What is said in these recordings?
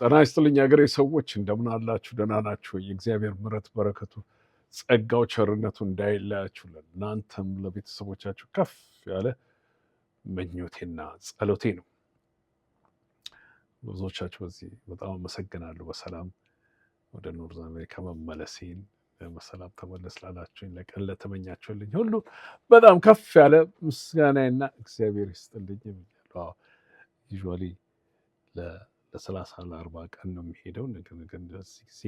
ጤና ይስጥልኝ ሀገሬ ሰዎች እንደምን አላችሁ? ደህና ናችሁ? የእግዚአብሔር ምሕረት በረከቱ ጸጋው ቸርነቱ እንዳይለያችሁ ለእናንተም ለቤተሰቦቻችሁ ከፍ ያለ ምኞቴና ጸሎቴ ነው። ብዙዎቻችሁ በዚህ በጣም አመሰግናለሁ። በሰላም ወደ ኖርዝ አሜሪካ መመለሴን በሰላም ተመለስ ላላችሁኝ ለቀን ለተመኛችሁልኝ ሁሉ በጣም ከፍ ያለ ምስጋናና እግዚአብሔር ይስጥልኝ ብያለሁ። ዩዥዋሊ ለ30 ለ40 ቀን ነው የሚሄደው። ነገር ግን በዚህ ጊዜ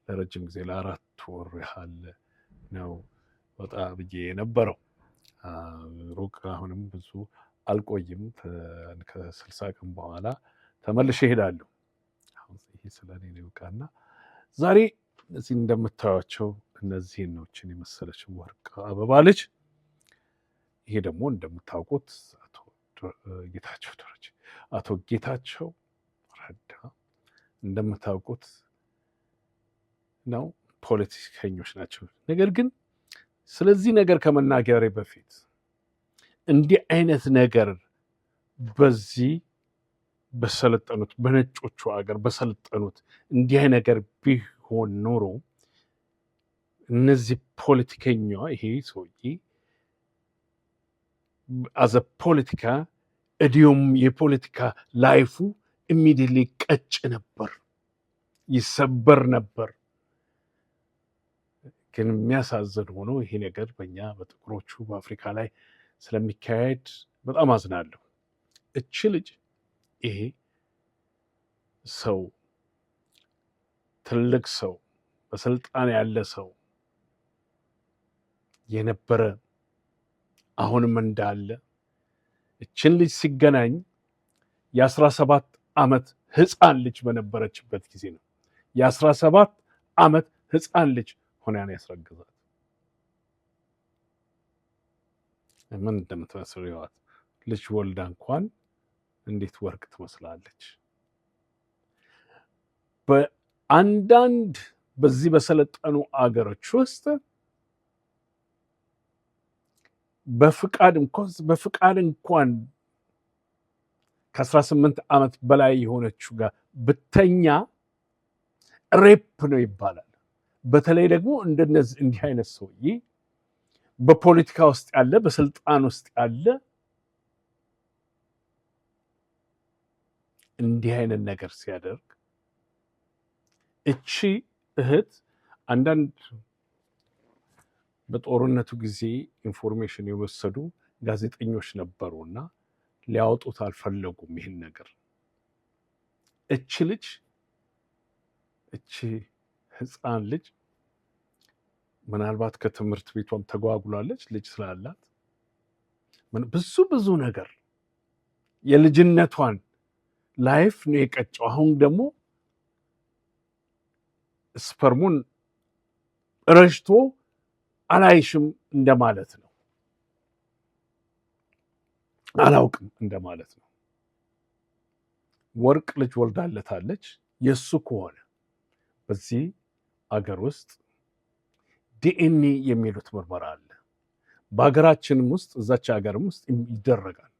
ለረጅም ጊዜ ለ4 ወር ያህል ነው ወጣ ብዬ የነበረው። ሩቅ አሁንም ብዙ አልቆይም። ከ60 ቀን በኋላ ተመልሼ እሄዳለሁ። አሁን ይሄ ስለኔ ነው ይውቃና ዛሬ እዚህ እንደምታዩቸው እነዚህን ነዎችን የመሰለች ወርቅ አበባ ልጅ። ይሄ ደግሞ እንደምታውቁት አቶ ጌታቸው ረዳ እንደምታውቁት ነው፣ ፖለቲከኞች ናቸው። ነገር ግን ስለዚህ ነገር ከመናገሬ በፊት እንዲህ አይነት ነገር በዚህ በሰለጠኑት በነጮቹ ሀገር በሰለጠኑት እንዲህ አይነት ነገር ቢሆን ኖሮ እነዚህ ፖለቲከኛ ይሄ ሰውዬ አዘ ፖለቲካ እዲዮም የፖለቲካ ላይፉ ኢሚዲየትሊ ቀጭ ነበር፣ ይሰበር ነበር። ግን የሚያሳዝን ሆኖ ይሄ ነገር በእኛ በጥቁሮቹ በአፍሪካ ላይ ስለሚካሄድ በጣም አዝናለሁ። እች ልጅ ይሄ ሰው ትልቅ ሰው በስልጣን ያለ ሰው የነበረ አሁንም እንዳለ እችን ልጅ ሲገናኝ የ17 ዓመት ህፃን ልጅ በነበረችበት ጊዜ ነው። የ17 ዓመት ህፃን ልጅ ሆና ነው ያስረገዛት። ምን እንደምትመስል ይዋት ልጅ ወልዳ እንኳን እንዴት ወርቅ ትመስላለች። በአንዳንድ በዚህ በሰለጠኑ አገሮች ውስጥ በፍቃድ እንኳን ከ18 ዓመት በላይ የሆነችው ጋር ብተኛ ሬፕ ነው ይባላል። በተለይ ደግሞ እንደነዚህ እንዲህ አይነት ሰውዬ በፖለቲካ ውስጥ ያለ በስልጣን ውስጥ ያለ እንዲህ አይነት ነገር ሲያደርግ እቺ እህት አንዳንድ በጦርነቱ ጊዜ ኢንፎርሜሽን የወሰዱ ጋዜጠኞች ነበሩና ሊያወጡት አልፈለጉም ይህን ነገር። እቺ ልጅ እቺ ህፃን ልጅ ምናልባት ከትምህርት ቤቷም ተጓጉላለች። ልጅ ስላላት ብዙ ነገር የልጅነቷን ላይፍ ነው የቀጨው። አሁን ደግሞ ስፐርሙን ረሽቶ አላይሽም እንደማለት ነው፣ አላውቅም እንደማለት ነው። ወርቅ ልጅ ወልዳለታለች። የሱ ከሆነ በዚህ አገር ውስጥ ዲኤንኤ የሚሉት ምርመራ አለ። በሀገራችንም ውስጥ እዛች ሀገርም ውስጥ ይደረጋል።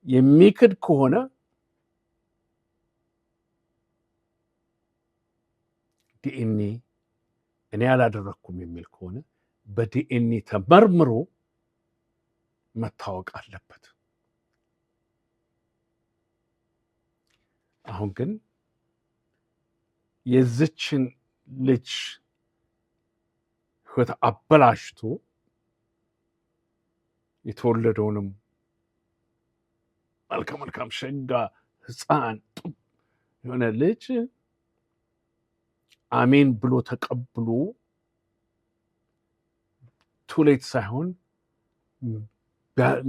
የሚክድ ከሆነ ዲኤንኤ እኔ ያላደረኩም የሚል ከሆነ በዲኤንኤ ተመርምሮ መታወቅ አለበት። አሁን ግን የዚችን ልጅ ህይወት አበላሽቶ የተወለደውንም መልካም ሸጋ ህፃን የሆነ ልጅ አሜን ብሎ ተቀብሎ ቱሌት ሳይሆን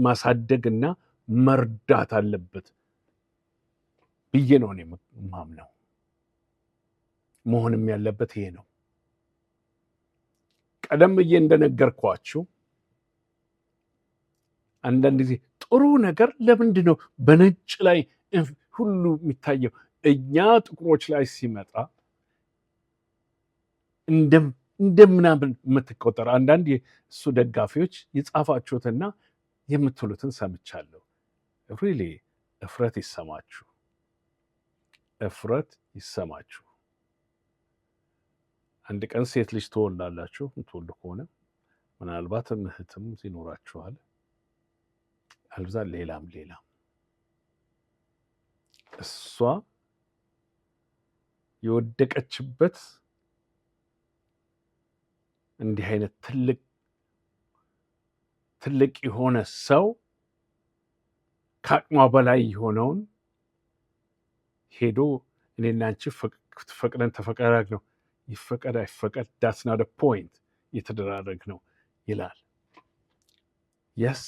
ማሳደግና መርዳት አለበት ብዬ ነው እኔ የማምነው። መሆንም ያለበት ይሄ ነው። ቀደም ብዬ እንደነገርኳችሁ አንዳንድ ጊዜ ጥሩ ነገር ለምንድን ነው በነጭ ላይ ሁሉ የሚታየው? እኛ ጥቁሮች ላይ ሲመጣ እንደምናምን የምትቆጠር አንዳንድ የእሱ ደጋፊዎች እፍረት ይሰማችሁ። አንድ ቀን ሴት ልጅ ትወልዳላችሁ። የምትወልዱ ከሆነ ምናልባት እህትም ይኖራችኋል፣ አልብዛ ሌላም እሷ የወደቀችበት እንዲህ አይነት ትልቅ የሆነ ሰው ከአቅሟ በላይ የሆነውን ሄዶ እኔና አንቺ ፈቅደን ተፈቀራግ ነው ይፈቀድ አይፈቀድ that's not a point የተደራረግ ነው ይላል። የስ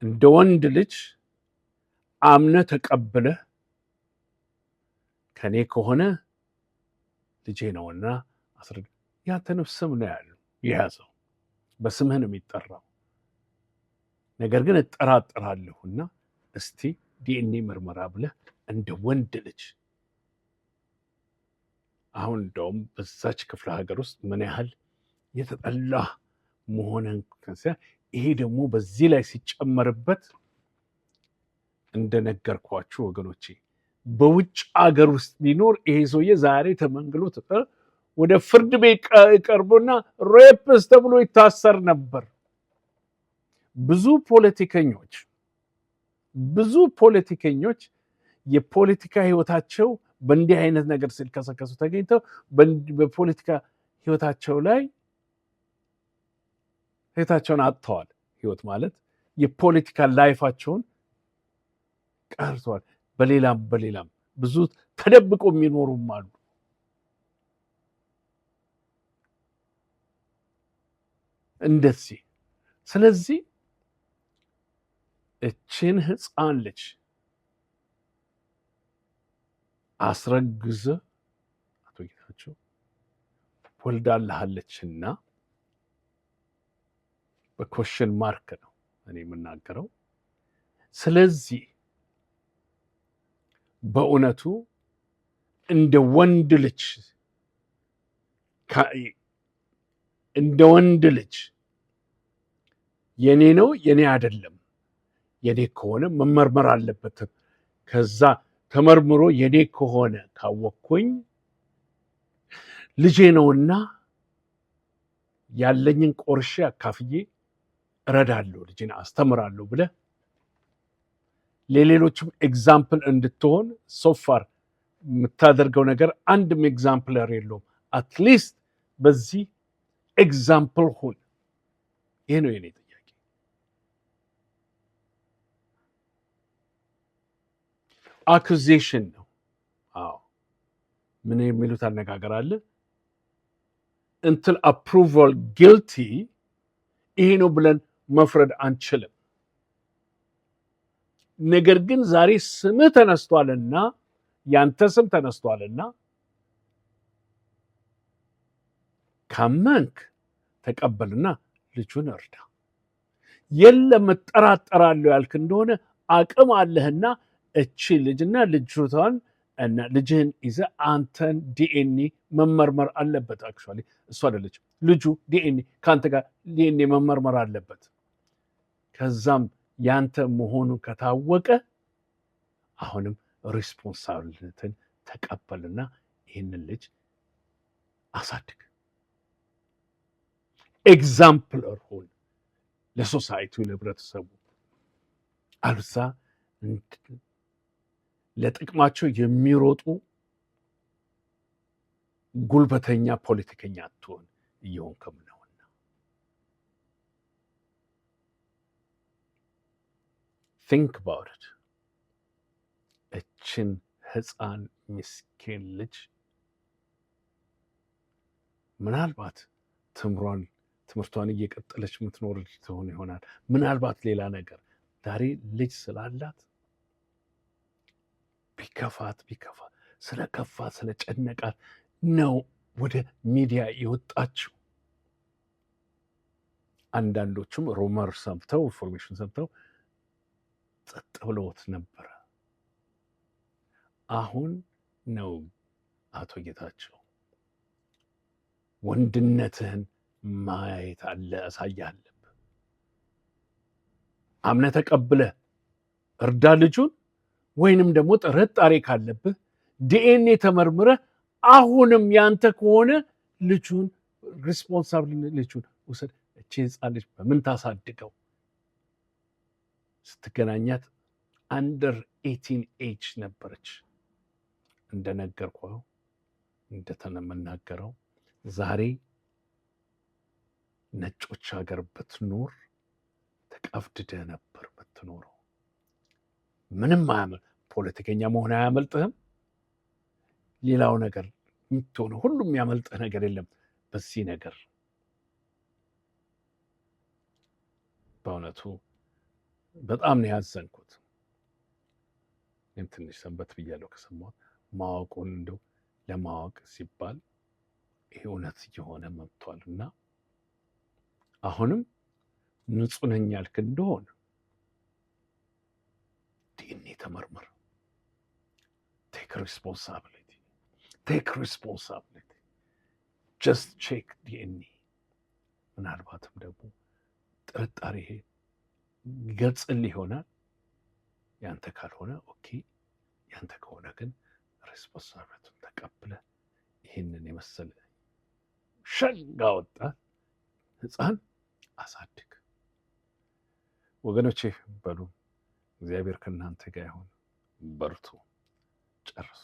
እንደ ወንድ ልጅ አምነ ተቀብለ ከኔ ከሆነ ልጄ ነውና አስረድ ያንተን ስም ነው ያለው የያዘው በስምህ ነው የሚጠራው። ነገር ግን እጠራጠራለሁና እስቲ ዲኤንኤ ምርመራ ብለህ እንደ ወንድ ልጅ አሁን እንደውም በዛች ክፍለ ሀገር ውስጥ ምን ያህል የተጠላ መሆንን ከዚያ ይሄ ደግሞ በዚህ ላይ ሲጨመርበት እንደነገርኳችሁ ወገኖቼ በውጭ ሀገር ውስጥ ሊኖር ይሄ ሰውዬ ዛሬ ተመንግሎ ወደ ፍርድ ቤት ቀርቦና ሬፕስ ተብሎ ይታሰር ነበር። ብዙ ፖለቲከኞች የፖለቲካ ህይወታቸው በእንዲህ አይነት ነገር ሲልከሰከሱ ተገኝተው በፖለቲካ ህይወታቸው ላይ ህይወታቸውን አጥተዋል። ህይወት ማለት የፖለቲካ ላይፋቸውን ቀርተዋል። በሌላም ብዙ ተደብቆ የሚኖሩም አሉ። እንደዚህ ስለዚህ እችን ህፃን ልጅ አስረግዘ አቶ ጌታቸው ወልዳለሃለችና በኮሽን ማርክ ነው እኔ የምናገረው። ስለዚህ በእውነቱ እንደ ወንድ ልጅ የኔ ነው የኔ አይደለም፣ የኔ ከሆነ መመርመር አለበት። ከዛ ተመርምሮ የኔ ከሆነ ካወቅኩኝ ልጄ ነውና ያለኝን ቆርሼ አካፍዬ እረዳለሁ፣ ልጄን አስተምራለሁ ብለህ ለሌሎችም ኤግዛምፕል እንድትሆን ሶፋር የምታደርገው ነገር አንድም ኤግዛምፕለር የለውም። አትሊስት በዚህ ኤግዛምፕል ሁን። ይሄ ነው የኔ ጥያቄ። አኩዜሽን ነው። አዎ ምን የሚሉት አነጋገር አለ? እንትን አፕሩቫል ጊልቲ ይሄ ነው ብለን መፍረድ አንችልም። ነገር ግን ዛሬ ስምህ ተነስቷልና ያንተ ስም ተነስቷልና ካመንክ ተቀበልና ልጁን እርዳ። የለም እጠራጠራለሁ ያልክ እንደሆነ አቅም አለህና እቺ ልጅና ልጅቷን እና ልጅህን ይዘህ አንተን ዲኤንኤ መመርመር አለበት። አክቹዋሊ እሱ አይደለች ልጁ ዲኤንኤ ከአንተ ጋር ዲኤንኤ መመርመር አለበት። ከዛም ያንተ መሆኑ ከታወቀ አሁንም ሪስፖንሳብሊቲን ተቀበልና ይህንን ልጅ አሳድግ። ኤግዛምፕለር ሁን ለሶሳይቲው፣ ለህብረተሰቡ። አልሳ ለጥቅማቸው የሚሮጡ ጉልበተኛ ፖለቲከኛ አትሆን እየሆንክም ነውና think about it። እችን ህፃን ምስኪን ልጅ ምናልባት ትምህርቷን እየቀጠለች የምትኖር ትሆን ይሆናል። ምናልባት ሌላ ነገር ዛሬ ልጅ ስላላት ቢከፋት ስለከፋት ስለጨነቃት ነው ወደ ሚዲያ የወጣችው። አንዳንዶቹም ሩመር ሰምተው ኢንፎርሜሽን ሰምተው ጸጥ ብለውት ነበረ። አሁን ነው አቶ ጌታቸው ወንድነትህን ማየት አሳያለህ። አምነህ ተቀብለህ እርዳ ልጁን። ወይንም ደግሞ ጥርጣሬ ካለብህ ዲኤንኤ ተመርምረህ አሁንም ያንተ ከሆነ ልጁን ሪስፖንሳብል ልጁን ውሰድ። እቺ ህፃን ልጅ በምን ታሳድገው? ስትገናኛት አንደር 18 ኤጅ ነበረች። እንደነገርኩህ እንደተመናገረው ዛሬ ነጮች ሀገር ብትኖር ተቀፍድደህ ነበር ብትኖረው። ምንም አያመል ፖለቲከኛ መሆን አያመልጥህም። ሌላው ነገር የምትሆነው ሁሉም ያመልጥህ ነገር የለም። በዚህ ነገር በእውነቱ በጣም ነው ያዘንኩት። እኔም ትንሽ ሰንበት ብያለሁ ከሰማሁት። ማወቁን እንደው ለማወቅ ሲባል ይሄ እውነት እየሆነ መጥቷል እና አሁንም ንጹህ ነኝ ያልክ እንደሆነ ዲኤንኤ ተመርምር። ቴክ ሪስፖንሳቢሊቲ ጀስት ቼክ ዲኤንኤ። ምናልባትም ደግሞ ጥርጣሬ ይሄ ይገልጽልህ ይሆናል። ያንተ ካልሆነ ኦኬ፣ ያንተ ከሆነ ግን ሪስፖንሳቢሊቲን ተቀብለህ ይህንን የመሰለ ሸጋ ወጣት ህፃን አሳድግ። ወገኖቼ በሉ እግዚአብሔር ከእናንተ ጋር ይሁን። በርቱ። ጨርሱ።